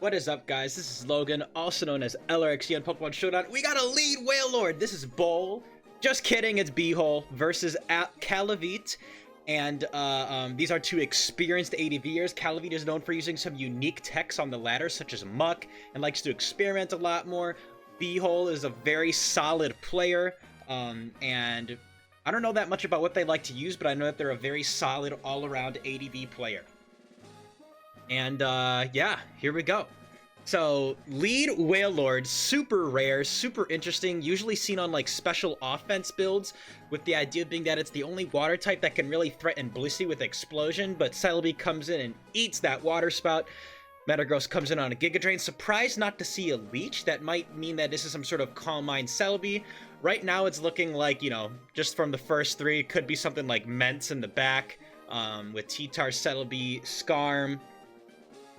What is up, guys? This is Logan, also known as LRXG on Pokemon Showdown. We got a lead Wailord. This is Bull. Just kidding, it's B-Hole versus Calavite. And these are two experienced ADVers. Calavite is known for using some unique techs on the ladder, such as Muck, and likes to experiment a lot more. B-Hole is a very solid player, and I don't know that much about what they like to use, but I know that they're a very solid all-around ADV player. And yeah, here we go. So lead Wailord, super rare, super interesting, usually seen on like special offense builds, with the idea being that it's the only water type that can really threaten Blissey with explosion. But Celebi comes in and eats that water spout. Metagross comes in on a Giga Drain. Surprised not to see a Leech. That might mean that this is some sort of Calm Mind Celebi. Right now it's looking like, you know, just from the first three, it could be something like Ments in the back, with T-Tar, Celebi, Skarm.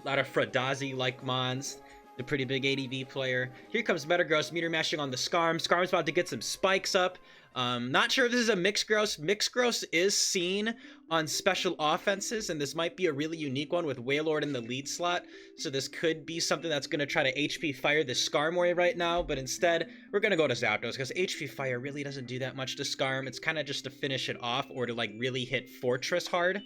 A lot of Fradazi-like mons. The pretty big ADV player. Here comes Metagross, Meter Mashing on the Skarm. Skarm's about to get some spikes up. Not sure if this is a Mixed Gross. Mixed Gross is seen on special offenses, and this might be a really unique one with Wailord in the lead slot. So this could be something that's going to try to HP Fire this Skarmory right now, but instead, we're going to go to Zapdos, because HP Fire really doesn't do that much to Skarm. It's kind of just to finish it off, or to like really hit Fortress hard.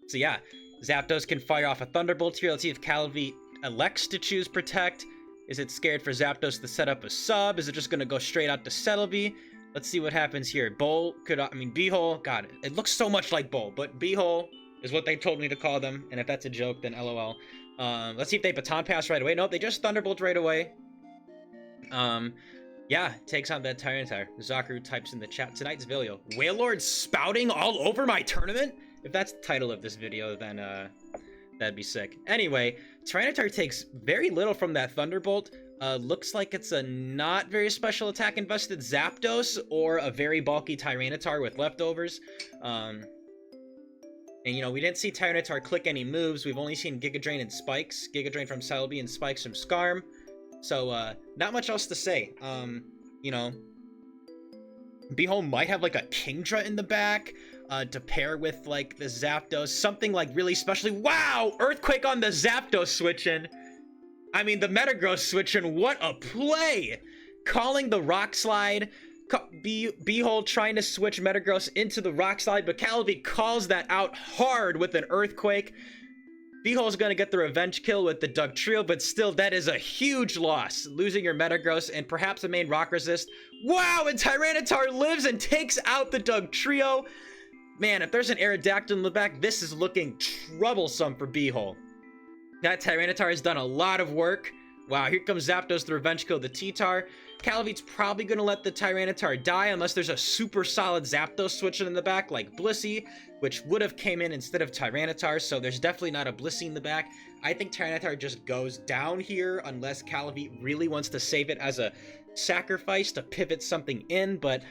So yeah, Zapdos can fire off a Thunderbolt here. Let's see if Calavite elects to choose Protect. Is it scared for Zapdos to set up a sub? Is it just going to go straight out to Celebi? Let's see what happens here. Bull could, B-Hole, God, it looks so much like Bull, but B-Hole is what they told me to call them, and if that's a joke, then LOL. Let's see if they Baton Pass right away. Nope, they just Thunderbolt right away. Yeah, takes on that Tyranitar. Zakaru types in the chat, tonight's video. Wailord spouting all over my tournament? If that's the title of this video, then that'd be sick. Anyway, Tyranitar takes very little from that Thunderbolt. Looks like it's a not very special attack invested Zapdos or a very bulky Tyranitar with leftovers. And you know, we didn't see Tyranitar click any moves. We've only seen Giga Drain and Spikes. Giga Drain from Celebi and Spikes from Skarm. So, not much else to say. You know, B-Hole might have like a Kingdra in the back. To pair with like the Zapdos, something like really specially. Wow, Earthquake on the Zapdos switching. I mean, the Metagross switching. What a play! Calling the Rock Slide. B-Hole trying to switch Metagross into the Rock Slide, but Calavite calls that out hard with an Earthquake. B-Hole's gonna get the revenge kill with the Doug Trio, but still, that is a huge loss. Losing your Metagross and perhaps a main Rock Resist. Wow, and Tyranitar lives and takes out the Doug Trio. Man, if there's an Aerodactyl in the back, this is looking troublesome for B-Hole. That Tyranitar has done a lot of work. Wow, here comes Zapdos, the revenge kill, the T-Tar. Calavite's probably going to let the Tyranitar die unless there's a super solid Zapdos switching in the back, like Blissey, which would have came in instead of Tyranitar, so there's definitely not a Blissey in the back. I think Tyranitar just goes down here unless Calavite really wants to save it as a sacrifice to pivot something in, but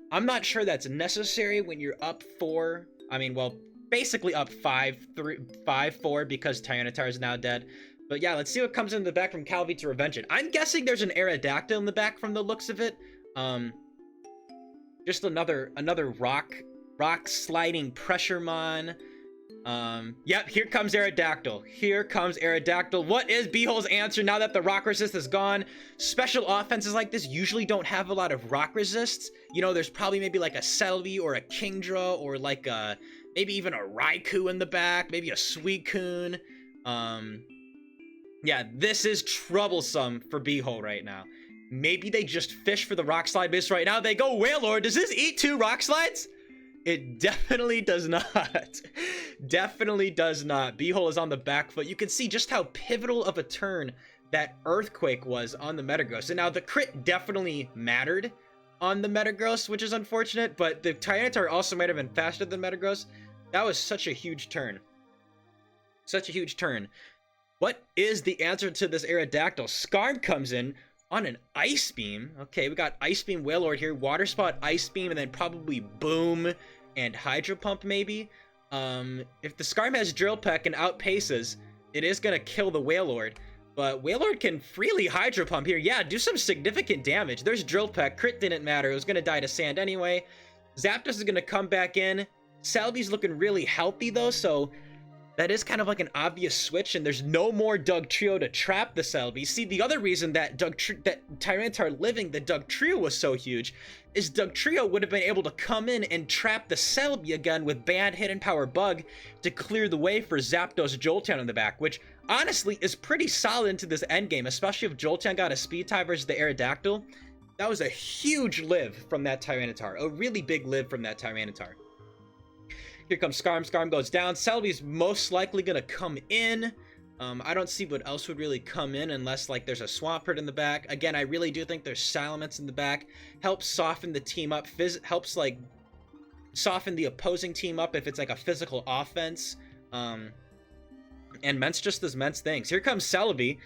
I'm not sure that's necessary when you're up 4. I mean, well, basically up 5-4 because Tyranitar is now dead. But yeah, let's see what comes in the back from Calavite to revenge it. I'm guessing there's an Aerodactyl in the back from the looks of it. Just another rock sliding pressure mon. Yep, here comes Aerodactyl. Here comes Aerodactyl. What is B-Hole's answer now that the Rock Resist is gone? Special offenses like this usually don't have a lot of Rock Resists. You know, there's probably maybe like a Celebi or a Kingdra or like a, maybe even a Raikou in the back, maybe a Suicune. Yeah, this is troublesome for B-Hole right now. Maybe they just fish for the Rock Slide base right now. They go, Wailord, does this eat 2 Rock Slides? It definitely does not. Definitely does not. B-Hole is on the back foot. You can see just how pivotal of a turn that Earthquake was on the Metagross. And now the crit definitely mattered on the Metagross, which is unfortunate, but the Tyranitar also might have been faster than Metagross. That was such a huge turn. Such a huge turn. What is the answer to this Aerodactyl? Skarm comes in on an Ice Beam. Okay, we got Ice Beam Wailord here. Water Spot, Ice Beam, and then probably Boom and Hydro Pump maybe. If the Skarm has Drill Peck and outpaces, it is going to kill the Wailord. But Wailord can freely Hydro Pump here. Yeah, do some significant damage. There's Drill Peck. Crit didn't matter. It was going to die to sand anyway. Zapdos is going to come back in. Celebi's looking really healthy though, so that is kind of like an obvious switch, and there's no more Dugtrio to trap the Celebi. See, the other reason that Tyranitar living the Dugtrio was so huge is Dugtrio would have been able to come in and trap the Celebi again with Bad Hidden Power Bug to clear the way for Zapdos Jolteon in the back, which honestly is pretty solid into this endgame, especially if Jolteon got a speed tie versus the Aerodactyl. That was a huge live from that Tyranitar, a really big live from that Tyranitar. Here comes Skarm. Skarm goes down. Celebi's most likely going to come in. I don't see what else would really come in unless, like, there's a Swampert in the back. Again, I really do think there's Salamence in the back. Helps soften the team up. Helps, like, soften the opposing team up if it's, like, a physical offense. And Mence just does Mence things. Here comes Celebi.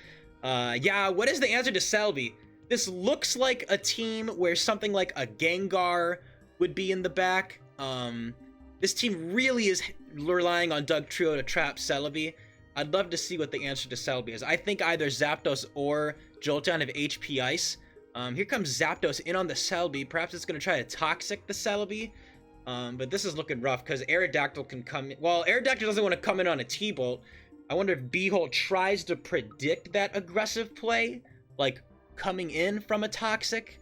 Yeah, what is the answer to Celebi? This looks like a team where something like a Gengar would be in the back. This team really is relying on Dugtrio to trap Celebi. I'd love to see what the answer to Celebi is. I think either Zapdos or Jolteon have HP Ice. Here comes Zapdos in on the Celebi. Perhaps it's going to try to Toxic the Celebi. But this is looking rough because Aerodactyl can come in. Well, Aerodactyl doesn't want to come in on a T-Bolt. I wonder if Beehole tries to predict that aggressive play, like coming in from a Toxic.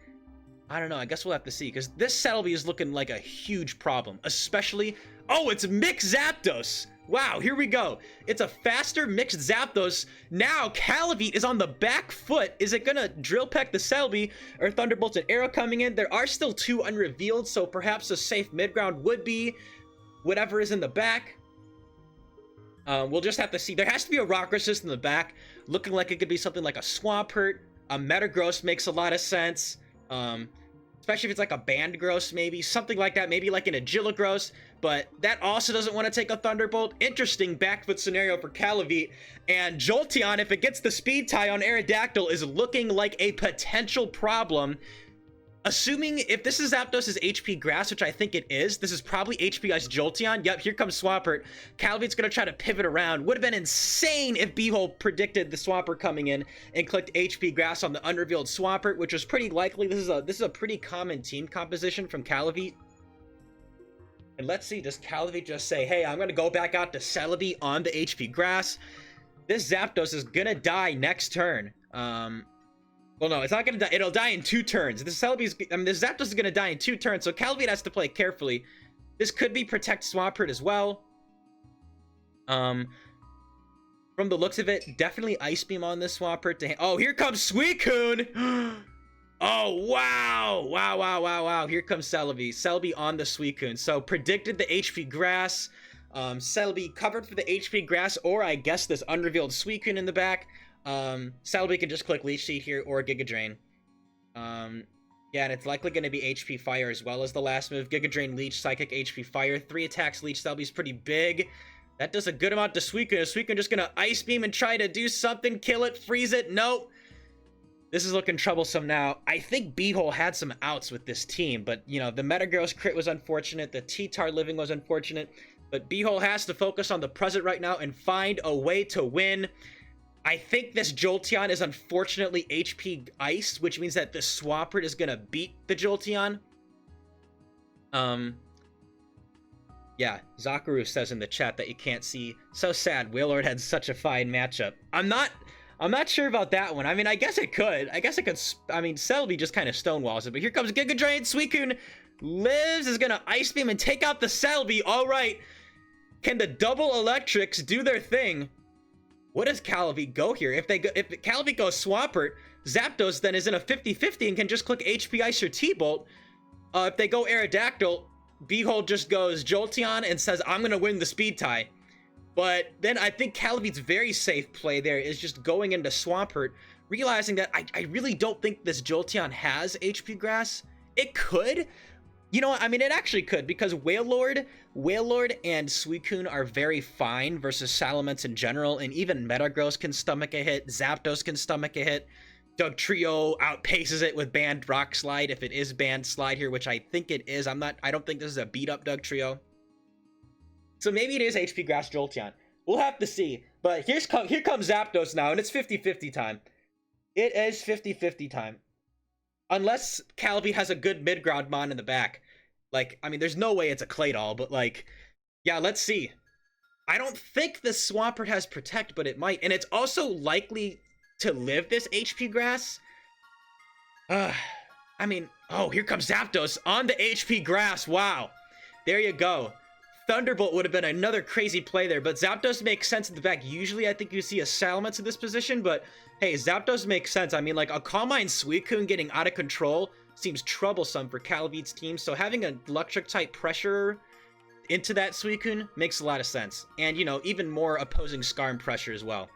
I don't know. I guess we'll have to see, because this Celebi is looking like a huge problem, especially... Oh, it's Mixed Zapdos! Wow, here we go. It's a faster Mixed Zapdos. Now, Calavite is on the back foot. Is it gonna Drill Peck the Celebi, or Thunderbolts and Arrow coming in? There are still two unrevealed, so perhaps a safe mid-ground would be whatever is in the back. We'll just have to see. There has to be a Rock Resist in the back, looking like it could be something like a Swampert. A Metagross makes a lot of sense. Especially if it's like a Bandgross, maybe something like that, maybe like an Agilagross, but that also doesn't want to take a Thunderbolt. Interesting backfoot scenario for Calavite. And Jolteon, if it gets the speed tie on Aerodactyl, is looking like a potential problem. Assuming if this is Zapdos' HP Grass, which I think it is, this is probably HP Ice Jolteon. Yep, here comes Swampert. Calavite's going to try to pivot around. Would have been insane if Beehole predicted the Swampert coming in and clicked HP Grass on the unrevealed Swampert, which was pretty likely. This is a pretty common team composition from Calavite. And let's see, does Calavite just say, hey, I'm going to go back out to Celebi on the HP Grass? This Zapdos is going to die next turn. Well, no, it's not going to die. It'll die in 2 turns. This Zapdos is going to die in 2 turns, so Calavite has to play carefully. This could be Protect Swampert as well. From the looks of it, definitely Ice Beam on this Swampert. Oh, here comes Suicune! Oh, wow! Wow. Here comes Celebi. Celebi on the Suicune. So, predicted the HP Grass. Celebi covered for the HP Grass, or I guess this unrevealed Suicune in the back. Celebi can just click Leech Seed here or Giga Drain. Yeah, and it's likely going to be HP Fire as well as the last move. Giga Drain, Leech, Psychic, HP Fire. 3 attacks, Leech. Celebi's pretty big. That does a good amount to Suicune. Suicune just going to Ice Beam and try to do something. Kill it, freeze it. Nope. This is looking troublesome now. I think Beehole had some outs with this team, but, you know, the Metagross crit was unfortunate. The T-Tar living was unfortunate. But Beehole has to focus on the present right now and find a way to win. I think this Jolteon is unfortunately HP Ice, which means that the Swampert is going to beat the Jolteon. Yeah, Zakaru says in the chat that you can't see. So sad, Wailord had such a fine matchup. I'm not sure about that one. I mean, I guess it could. I mean, Celebi just kind of stonewalls it. But here comes Giga Drain. Suicune lives, is going to Ice Beam and take out the Celebi. All right. Can the double electrics do their thing? What does Calavite go here? If Calavite goes Swampert, Zapdos then is in a 50-50 and can just click HP Ice or T-Bolt. If they go Aerodactyl, Beehole just goes Jolteon and says, I'm going to win the speed tie. But then I think Calavite's very safe play there is just going into Swampert, realizing that I really don't think this Jolteon has HP Grass. It could. You know what? I mean, it actually could, because Wailord and Suicune are very fine versus Salamence in general, and even Metagross can stomach a hit, Zapdos can stomach a hit, Dugtrio outpaces it with Banned Rock Slide, if it is Banned Slide here, which I think it is. I don't think this is a beat-up Dugtrio. So maybe it is HP Grass Jolteon. We'll have to see. But here comes Zapdos now, and it's 50-50 time. It is 50-50 time. Unless Calavite has a good mid-ground mon in the back. Like, I mean, there's no way it's a Claydol, but like, yeah, let's see. I don't think the Swampert has Protect, but it might. And it's also likely to live this HP Grass. I mean, oh, here comes Zapdos on the HP Grass. Wow. There you go. Thunderbolt would have been another crazy play there, but Zapdos makes sense in the back. Usually, I think you see a Salamence in this position, but hey, Zapdos makes sense. I mean, like, a Calm Mind Suicune getting out of control seems troublesome for Calavete's team, so having an Electric-type pressure into that Suicune makes a lot of sense. And, you know, even more opposing Skarm pressure as well.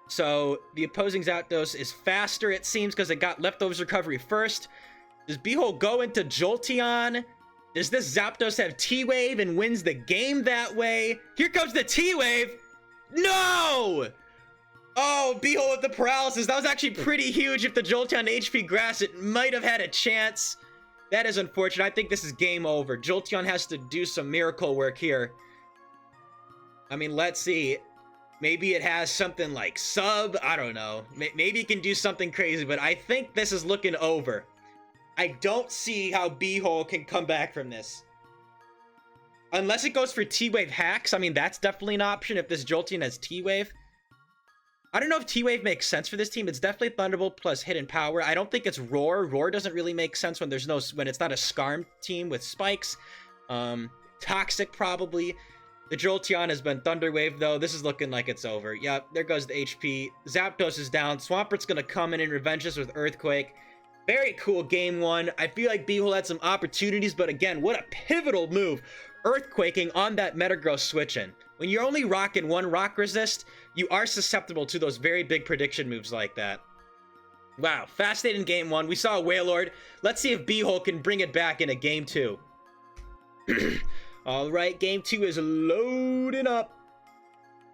So, the opposing Zapdos is faster, it seems, because it got Leftovers Recovery first. Does Beehole go into Jolteon? Does this Zapdos have T-Wave and wins the game that way? Here comes the T-Wave! No! Oh, Beehole with the paralysis. That was actually pretty huge. If the Jolteon HP Grass, it might have had a chance. That is unfortunate. I think this is game over. Jolteon has to do some miracle work here. I mean, let's see. Maybe it has something like Sub. I don't know. Maybe it can do something crazy, but I think this is looking over. I don't see how Beehole can come back from this. Unless it goes for T-Wave hacks. I mean, that's definitely an option if this Jolteon has T-Wave. I don't know if T-Wave makes sense for this team. It's definitely Thunderbolt plus Hidden Power. I don't think it's Roar. Roar doesn't really make sense when it's not a Skarm team with spikes. Toxic probably. The Jolteon has been Thunder Wave though. This is looking like it's over. Yep, there goes the HP. Zapdos is down. Swampert's gonna come in and revenge us with Earthquake. Very cool game one. I feel like Beehole had some opportunities, but again, what a pivotal move. Earthquaking on that Metagross switch-in. When you're only rocking one rock resist, you are susceptible to those very big prediction moves like that. Wow, fascinating game one. We saw a Wailord. Let's see if Beehole can bring it back in a game two. All right, game two is loading up.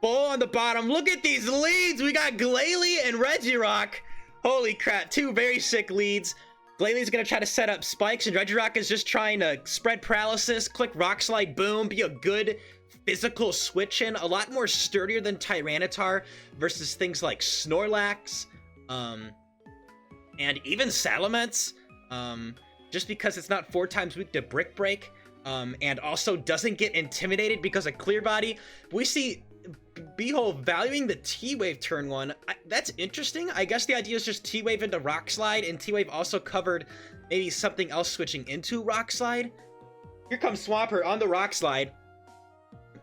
Bull on the bottom. Look at these leads. We got Glalie and Regirock. Holy crap, two very sick leads. Glalie's gonna try to set up spikes, and Regirock is just trying to spread paralysis, click Rock Slide, boom, be a good physical switch-in. A lot more sturdier than Tyranitar versus things like Snorlax, and even Salamence, just because it's not 4 times weak to Brick Break, and also doesn't get intimidated because of Clear Body. We see Beehole valuing the T-Wave turn one. That's interesting. I guess the idea is just T-Wave into Rock Slide, and T-Wave also covered maybe something else switching into Rock Slide. Here comes Swampert on the Rock Slide.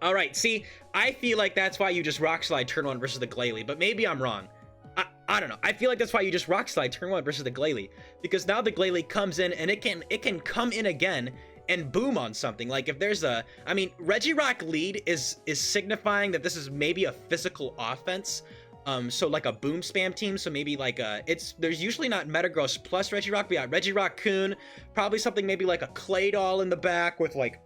All right, see, I feel like that's why you just Rock Slide turn one versus the Glalie, but maybe I'm wrong. I don't know. I feel like that's why you just Rock Slide turn one versus the Glalie, because now the Glalie comes in and it can come in again and boom on something. Like if there's a, I mean, Regirock lead is signifying that this is maybe a physical offense. So like a boom spam team. So maybe like there's usually not Metagross plus Regirock. We got Regirock Coon, probably something maybe like a Claydol in the back with like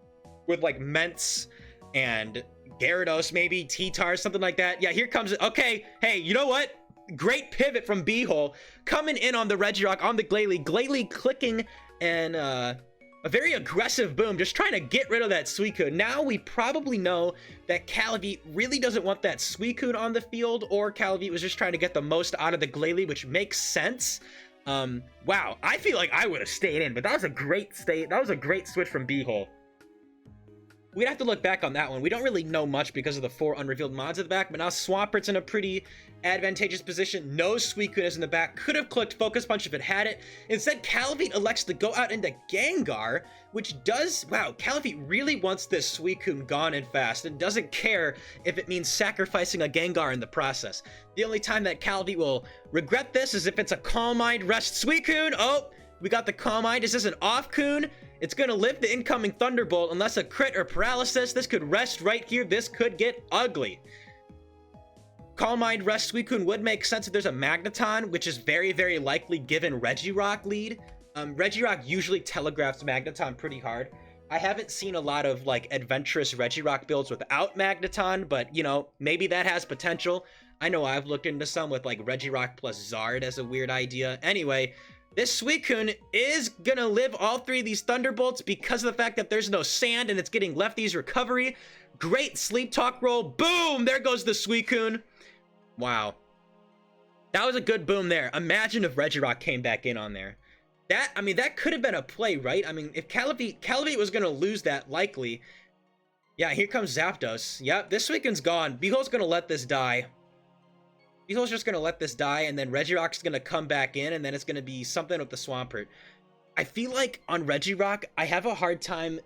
Ments and Gyarados, maybe T-Tar, something like that. Yeah, here comes it. Okay, hey, you know what? Great pivot from Beehole coming in on the Regirock on the Glalie. Glalie clicking and a very aggressive boom, just trying to get rid of that Suicune. Now we probably know that Calavite really doesn't want that Suicune on the field, or Calavite was just trying to get the most out of the Glalie, which makes sense. Wow, I feel like I would have stayed in, but that was a great switch from Beehole. We'd have to look back on that one. We don't really know much because of the 4 unrevealed mods at the back, but now Swampert's in a pretty advantageous position. No Suicune is in the back. Could have clicked Focus Punch if it had it. Instead, Calavite elects to go out into Gengar, which does... Wow, Calavite really wants this Suicune gone and fast and doesn't care if it means sacrificing a Gengar in the process. The only time that Calavite will regret this is if it's a Calm Mind Rest Suicune. Oh, we got the Calm Mind. Is this an off-Coon? It's gonna live the incoming Thunderbolt unless a crit or paralysis. This could rest right here. This could get ugly. Calm Mind Rest Suicune would make sense if there's a Magneton, which is very, very likely given Regirock lead. Regirock usually telegraphs Magneton pretty hard. I haven't seen a lot of like adventurous Regirock builds without Magneton, but you know, maybe that has potential. I know I've looked into some with like Regirock plus Zard as a weird idea. Anyway, this Suicune is gonna live all 3 of these Thunderbolts because of the fact that there's no sand and it's getting Lefty's recovery. Great Sleep Talk roll. Boom! There goes the Suicune. Wow. That was a good boom there. Imagine if Regirock came back in on there. That could have been a play, right? I mean, if Calavite was gonna lose that likely, Yeah, here comes Zapdos. Yep, this Suicune's gone. Behol's gonna let this die. Behol's just gonna let this die, and then Regirock's gonna come back in, and then it's gonna be something with the Swampert. I feel like on Regirock, I have a hard time.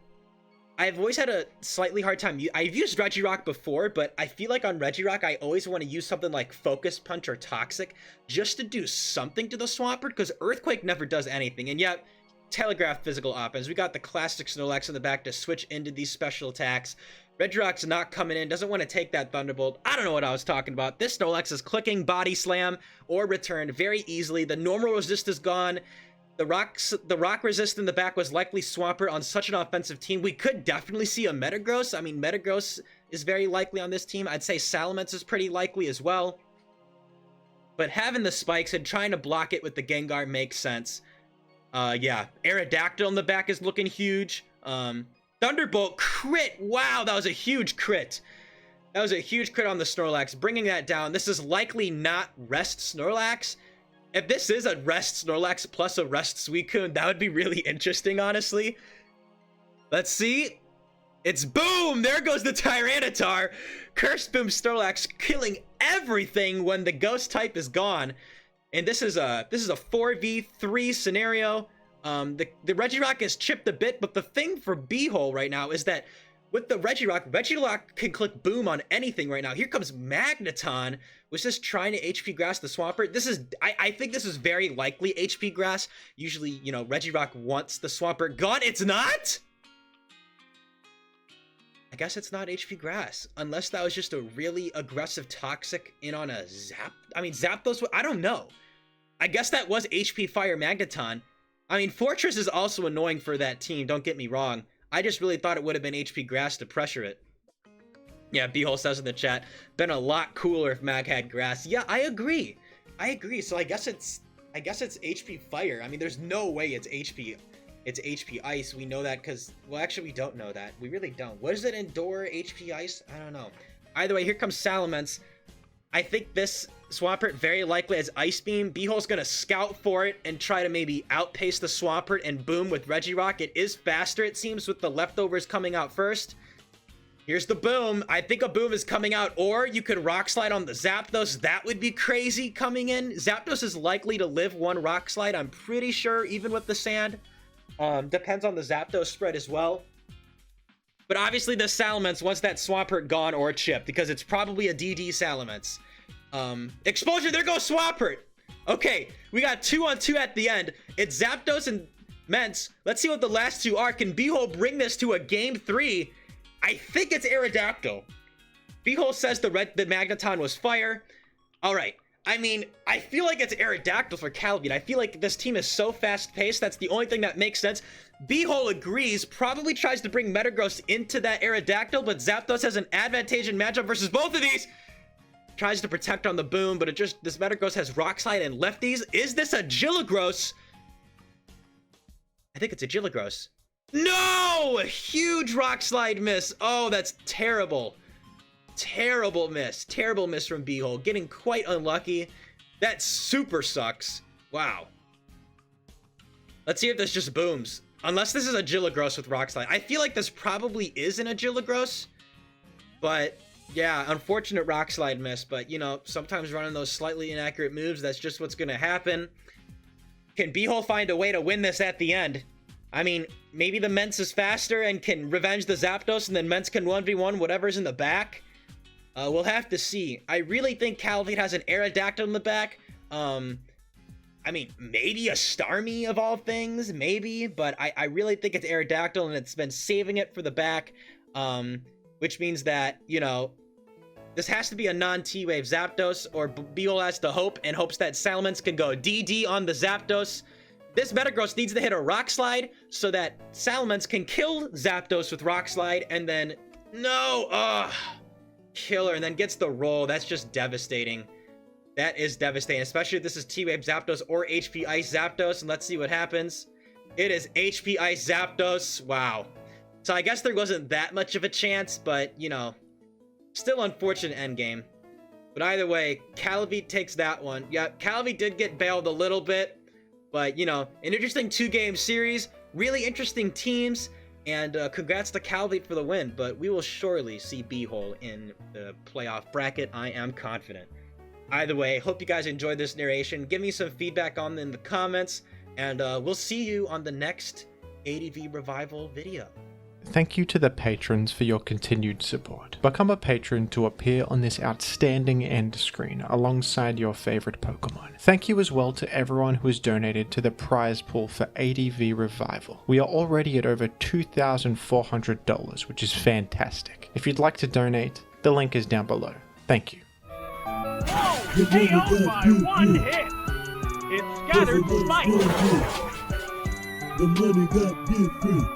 I've always had a slightly hard time. I've used Regirock before, but I feel like on Regirock, I always want to use something like Focus Punch or Toxic just to do something to the Swampert, because Earthquake never does anything. And yet, Telegraph physical offense. We got the classic Snorlax in the back to switch into these special attacks. Regirock's not coming in, doesn't want to take that Thunderbolt. I don't know what I was talking about. This Snorlax is clicking Body Slam or Return very easily. The normal resist is gone. The rock resist in the back was likely Swampert on such an offensive team. We could definitely see a Metagross. I mean, Metagross is very likely on this team. I'd say Salamence is pretty likely as well. But having the spikes and trying to block it with the Gengar makes sense. Yeah, Aerodactyl in the back is looking huge. Thunderbolt crit. Wow, that was a huge crit. That was a huge crit on the Snorlax, bringing that down. This is likely not Rest Snorlax. If this is a Rest Snorlax plus a Rest Suicune, that would be really interesting, honestly. Let's see. It's boom! There goes the Tyranitar. Curse Boom Snorlax killing everything when the Ghost type is gone. And this is a 4v3 scenario. The Regirock is chipped a bit, but the thing for Beehole right now is that with the Regirock can click Boom on anything right now. Here comes Magneton, was just trying to HP Grass the Swampert. This is, I think this is very likely HP Grass. Usually, you know, Regirock wants the Swampert gone. It's not? I guess it's not HP Grass, unless that was just a really aggressive Toxic in on a Zap. I mean, Zapdos, I don't know. I guess that was HP Fire Magneton. I mean, Fortress is also annoying for that team, don't get me wrong. I just really thought it would have been HP Grass to pressure it. Yeah, Beehole says in the chat, been a lot cooler if Mag had Grass. Yeah, I agree. I agree. So I guess it's HP Fire. I mean, there's no way it's HP Ice. We know that because, well, actually, we don't know that. We really don't. What does it endure, HP Ice? I don't know. Either way, here comes Salamence. I think this Swampert very likely has Ice Beam. Beehole's going to scout for it and try to maybe outpace the Swampert and boom with Regirock. It is faster, it seems, with the leftovers coming out first. Here's the boom. I think a boom is coming out, or you could Rock Slide on the Zapdos. That would be crazy coming in. Zapdos is likely to live one Rock Slide, I'm pretty sure, even with the sand. Depends on the Zapdos spread as well. But obviously the Salamence wants that Swampert gone or chipped, because it's probably a DD Salamence. Exposure, there goes Swampert. Okay, we got 2-on-2 at the end. It's Zapdos and Mence. Let's see what the last two are. Can Beehole bring this to a game 3? I think it's Aerodactyl. Beehole says the Magneton was fire. All right. I mean, I feel like it's Aerodactyl for Calavite. I feel like this team is so fast-paced. That's the only thing that makes sense. Beehole agrees, probably tries to bring Metagross into that Aerodactyl, but Zapdos has an advantage in matchup versus both of these. Tries to protect on the boom, but this Metagross has Rock Slide and lefties. Is this a Gilligros? I think it's a Gilligros. No! A huge Rock Slide miss. Oh, that's terrible. Terrible miss. Terrible miss from Beehole. Getting quite unlucky. That super sucks. Wow. Let's see if this just booms. Unless this is a Gilligros with Rock Slide. I feel like this probably isn't a Gilligros. But, yeah, unfortunate Rock Slide miss. But, you know, sometimes running those slightly inaccurate moves, that's just what's going to happen. Can Beehole find a way to win this at the end? I mean, maybe the Mence is faster and can revenge the Zapdos, and then Mence can 1v1 whatever's in the back. We'll have to see. I really think Calavite has an Aerodactyl in the back. I mean, maybe a Starmie of all things, maybe, but I really think it's Aerodactyl, and it's been saving it for the back, which means that, you know, this has to be a non-T-Wave Zapdos, or Beehole has to hope and hopes that Salamence can go DD on the Zapdos. This Metagross needs to hit a Rock Slide so that Salamence can kill Zapdos with Rock Slide, and then, no, killer, and then gets the roll. That's just devastating. That is devastating, especially if this is T-Wave Zapdos or HP Ice Zapdos, and let's see what happens. It is HP Ice Zapdos. Wow. So I guess there wasn't that much of a chance, but, you know, still unfortunate endgame. But either way, Calavite takes that one. Yeah, Calavite did get bailed a little bit, but, you know, an interesting 2-game series, really interesting teams. And congrats to Calvate for the win, but we will surely see B-Hole in the playoff bracket. I am confident. Either way, hope you guys enjoyed this narration. Give me some feedback on in the comments, and we'll see you on the next ADV Revival video. Thank you to the patrons for your continued support. Become a patron to appear on this outstanding end screen alongside your favorite Pokemon. Thank you as well to everyone who has donated to the prize pool for ADV Revival. We are already at over $2,400, which is fantastic. If you'd like to donate, the link is down below. Thank you. Whoa! KO'd by one hit! It scattered spikes! The money got different.